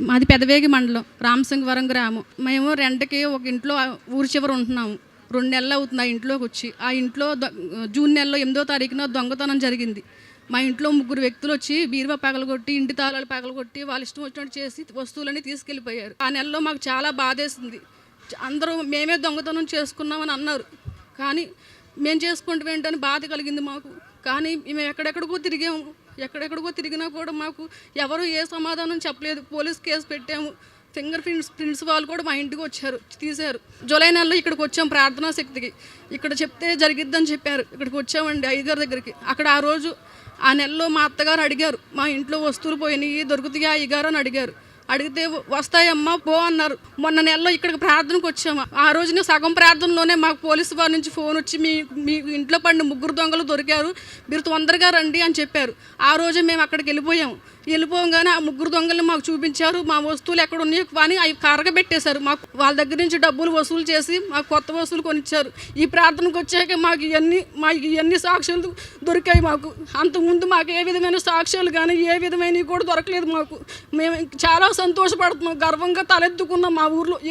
మాది పెదవేగి మండలం, రామసింగవరం గ్రామం. మేము రెంట్‌కి ఒక ఇంట్లో ఊరి చివర ఉంటున్నాము. 2 నెలలు అవుతుంది ఆ ఇంట్లోకి వచ్చి. ఆ ఇంట్లో జూన్ నెలలో 8వ తారీఖున దొంగతనం జరిగింది. మా ఇంట్లో 3 వ్యక్తులు వచ్చి బీరువా పగలగొట్టి, ఇంటి తాళాలు పగలగొట్టి, వాళ్ళ ఇష్టం వచ్చినట్టు చేసి వస్తువులన్నీ తీసుకెళ్ళిపోయారు. ఆ నెలలో మాకు చాలా బాధేసింది. అందరూ మేమే దొంగతనం చేసుకున్నామని అన్నారు. కానీ మేము చేసుకుంటాం ఏంటని బాధ కలిగింది మాకు. కానీ మేము ఎక్కడెక్కడికో తిరిగినా కూడా మాకు ఎవరు ఏ సమాధానం చెప్పలేదు. పోలీస్ కేసు పెట్టాము. ఫింగర్ ప్రింట్స్ వాళ్ళు కూడా మా ఇంటికి వచ్చారు, తీశారు. జూలై నెలలో ఇక్కడికి వచ్చాం ప్రార్థనా శక్తికి. ఇక్కడ చెప్తే జరిగిద్దని చెప్పారు. ఇక్కడికి వచ్చామండి అయ్యగారి దగ్గరికి. అక్కడ ఆ రోజు ఆ నెలలో మా అత్తగారు అడిగారు, మా ఇంట్లో వస్తువులు పోయినాయి దొరుకుతాయా అయ్యగారు అని అడిగారు. అడిగితే వస్తాయమ్మా పో అన్నారు. మొన్న నెలలో ఇక్కడికి ప్రార్థనకు వచ్చాము. ఆ రోజున సగం ప్రార్థనలోనే మాకు పోలీసు వారి నుంచి ఫోన్ వచ్చి మీ ఇంట్లో పడిన 3 దొంగలు దొరికారు, మీరు తొందరగా రండి అని చెప్పారు. ఆ రోజే మేము అక్కడికి వెళ్ళిపోగానే ఆ 3 దొంగల్ని మాకు చూపించారు. మా వస్తువులు ఎక్కడ ఉన్నాయో కానీ అవి కరగబెట్టేశారు. మాకు వాళ్ళ దగ్గర నుంచి డబ్బులు వసూలు చేసి మాకు కొత్త వస్తువులు కొనిచ్చారు. ఈ ప్రార్థనకు వచ్చాక మాకు ఇవన్నీ సాక్ష్యాలు దొరికాయి. మాకు అంతకుముందు మాకు ఏ విధమైన సాక్ష్యాలు కానీ ఏ విధమైనవి కూడా దొరకలేదు. మేము చాలా సంతోషపడుతున్నాం, గర్వంగా తలెత్తుకున్నాం మా ఊర్లో.